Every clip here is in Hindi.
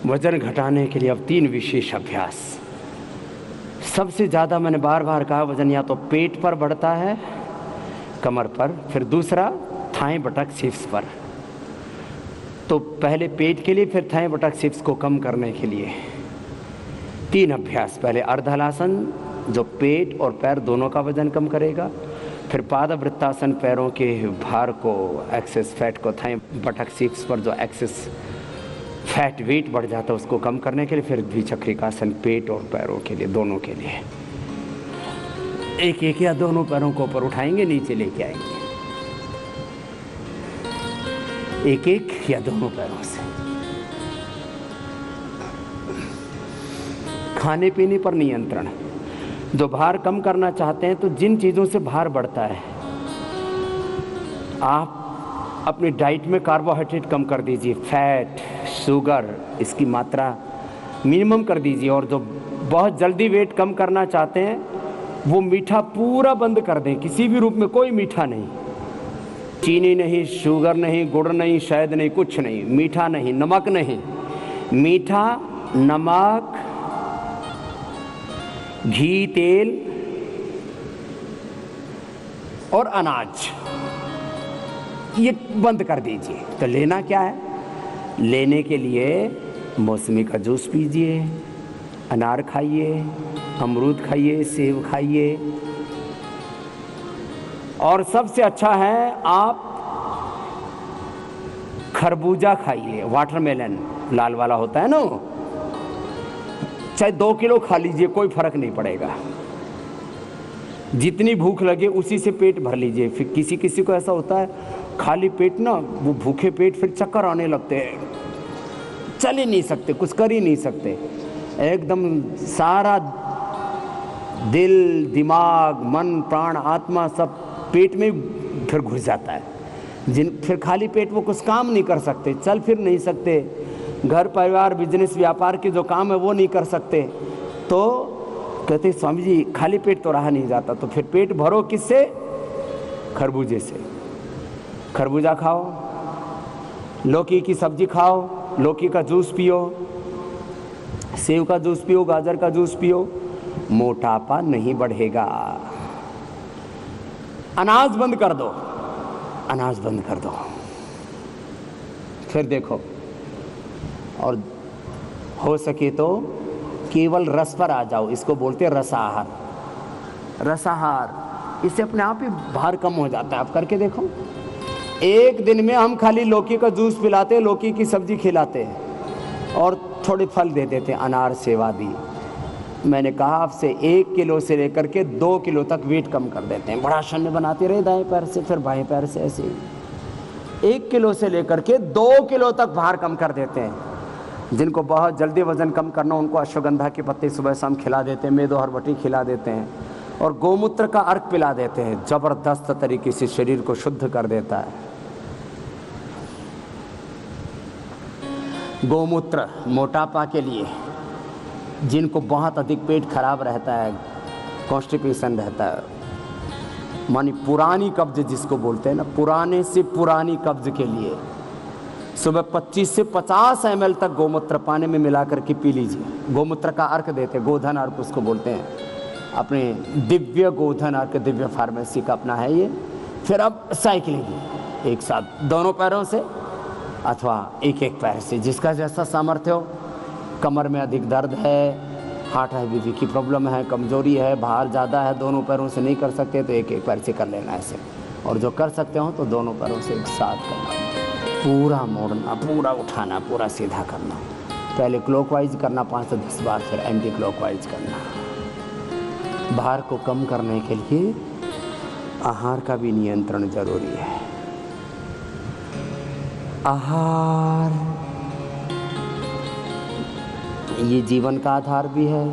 वजन घटाने के लिए अब 3 विशेष अभ्यास। सबसे ज़्यादा मैंने बार बार कहा, वजन या तो पेट पर बढ़ता है, कमर पर, फिर दूसरा थाई बटक शीर्ष पर। तो पहले पेट के लिए, फिर थाई बटक शीर्ष को कम करने के लिए 3 अभ्यास। पहले अर्धहलासन जो पेट और पैर दोनों का वजन कम करेगा, फिर पादवृत्तासन पैरों के भार को, एक्सेस फैट को, थाई बटक शीर्ष पर जो एक्सेस फैट वेट बढ़ जाता है उसको कम करने के लिए, फिर द्विचक्रिकासन पेट और पैरों के लिए, दोनों के लिए। एक एक या दोनों पैरों को ऊपर उठाएंगे, नीचे लेके आएंगे, एक एक या दोनों पैरों से। खाने पीने पर नियंत्रण। जो भार कम करना चाहते हैं तो जिन चीज़ों से भार बढ़ता है, आप अपनी डाइट में कार्बोहाइड्रेट कम कर दीजिए, फैट, शुगर, इसकी मात्रा मिनिमम कर दीजिए। और जो बहुत जल्दी वेट कम करना चाहते हैं वो मीठा पूरा बंद कर दें, किसी भी रूप में कोई मीठा नहीं, चीनी नहीं, शुगर नहीं, गुड़ नहीं, शहद नहीं, कुछ नहीं, मीठा नहीं, नमक नहीं। मीठा, नमक, घी, तेल और अनाज, ये बंद कर दीजिए। तो लेना क्या है? लेने के लिए मौसमी का जूस पीजिए, अनार खाइए, अमरूद खाइए, सेब खाइए, और सबसे अच्छा है आप खरबूजा खाइए, वाटरमेलन लाल वाला होता है ना, चाहे 2 किलो खा लीजिए, कोई फर्क नहीं पड़ेगा। जितनी भूख लगे उसी से पेट भर लीजिए। फिर किसी किसी को ऐसा होता है खाली पेट ना, वो भूखे पेट फिर चक्कर आने लगते हैं, चल ही नहीं सकते, कुछ कर ही नहीं सकते, एकदम सारा दिल, दिमाग, मन, प्राण, आत्मा सब पेट में फिर घुस जाता है। फिर खाली पेट वो कुछ काम नहीं कर सकते, चल फिर नहीं सकते, घर परिवार बिजनेस व्यापार के जो काम है वो नहीं कर सकते। तो कहते स्वामी जी खाली पेट तो रहा नहीं जाता, तो फिर पेट भरो किससे? खरबूजे से। खरबूजा खाओ, लौकी की सब्जी खाओ, लौकी का जूस पियो, सेव का जूस पियो, गाजर का जूस पियो, मोटापा नहीं बढ़ेगा। अनाज बंद कर दो, अनाज बंद कर दो, फिर देखो। और हो सके तो केवल रस पर आ जाओ, इसको बोलते हैं रसाहार। रसाहार, इससे अपने आप ही भार कम हो जाता है। आप करके देखो, एक दिन में हम खाली लौकी का जूस पिलाते हैं, लौकी की सब्जी खिलाते हैं और थोड़े फल दे देते हैं, अनार, सेव आदि। मैंने कहा आपसे 1 किलो से लेकर के 2 किलो तक वेट कम कर देते हैं। बड़ा शून्य बनाते रहे दाएं पैर से, फिर बाएं पैर से, ऐसे 1 किलो से लेकर के 2 किलो तक भार कम कर देते हैं। जिनको बहुत जल्दी वजन कम करना, उनको अश्वगंधा के पत्ते सुबह शाम खिला देते हैं, मेदो हरबटी खिला देते हैं और गोमूत्र का अर्क पिला देते हैं। ज़बरदस्त तरीके से शरीर को शुद्ध कर देता है। गोमूत्र मोटापा के लिए, जिनको बहुत अधिक पेट खराब रहता है, कॉन्स्टिपेशन रहता है, मानी पुरानी कब्ज जिसको बोलते हैं ना, पुराने से पुरानी कब्ज के लिए सुबह 25 से 50 ml तक गोमूत्र पानी में मिला करके पी लीजिए। गोमूत्र का अर्क देते हैं, गोधन अर्क उसको बोलते हैं। अपने दिव्य गोधन अर्क, दिव्य फार्मेसी का अपना है ये। फिर अब साइकिलिंग, एक साथ दोनों पैरों से अथवा एक एक पैर से, जिसका जैसा सामर्थ्य हो। कमर में अधिक दर्द है, हार्ट है, बीपी की प्रॉब्लम है, कमजोरी है, भार ज़्यादा है, दोनों पैरों से नहीं कर सकते तो एक एक पैर से कर लेना ऐसे। और जो कर सकते हो तो दोनों पैरों से एक साथ करना, पूरा मोड़ना, पूरा उठाना, पूरा सीधा करना। पहले क्लॉकवाइज करना 5 से 10 बार, फिर एंटी क्लॉकवाइज करना। भार को कम करने के लिए आहार का भी नियंत्रण जरूरी है। आहार ये जीवन का आधार भी है,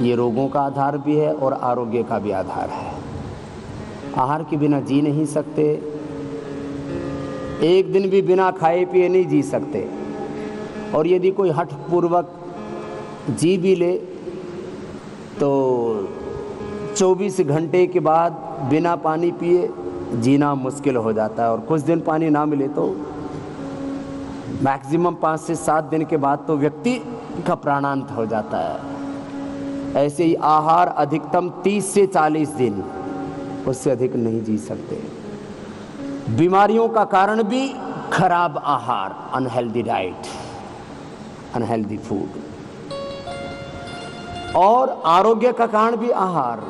ये रोगों का आधार भी है और आरोग्य का भी आधार है। आहार के बिना जी नहीं सकते, एक दिन भी बिना खाए पिए नहीं जी सकते। और यदि कोई हठपूर्वक जी भी ले तो 24 घंटे के बाद बिना पानी पिए जीना मुश्किल हो जाता है। और कुछ दिन पानी ना मिले तो मैक्सिमम 5 से 7 दिन के बाद तो व्यक्ति का प्राणांत हो जाता है। ऐसे ही आहार अधिकतम 30 से 40 दिन, उससे अधिक नहीं जी सकते। बीमारियों का कारण भी खराब आहार, अनहेल्दी डाइट, अनहेल्दी फूड। और आरोग्य का कारण भी आहार।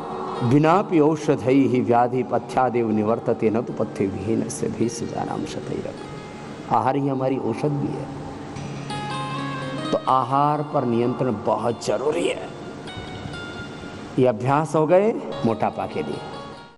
बिनापि औषधई ही व्याधि पथ्यादेव निवर्तते न तो पथ्य विहीन से भी सुजानाम शतैरक। आहार ही हमारी औषध भी है। तो आहार पर नियंत्रण बहुत जरूरी है। ये अभ्यास हो गए मोटापा के लिए।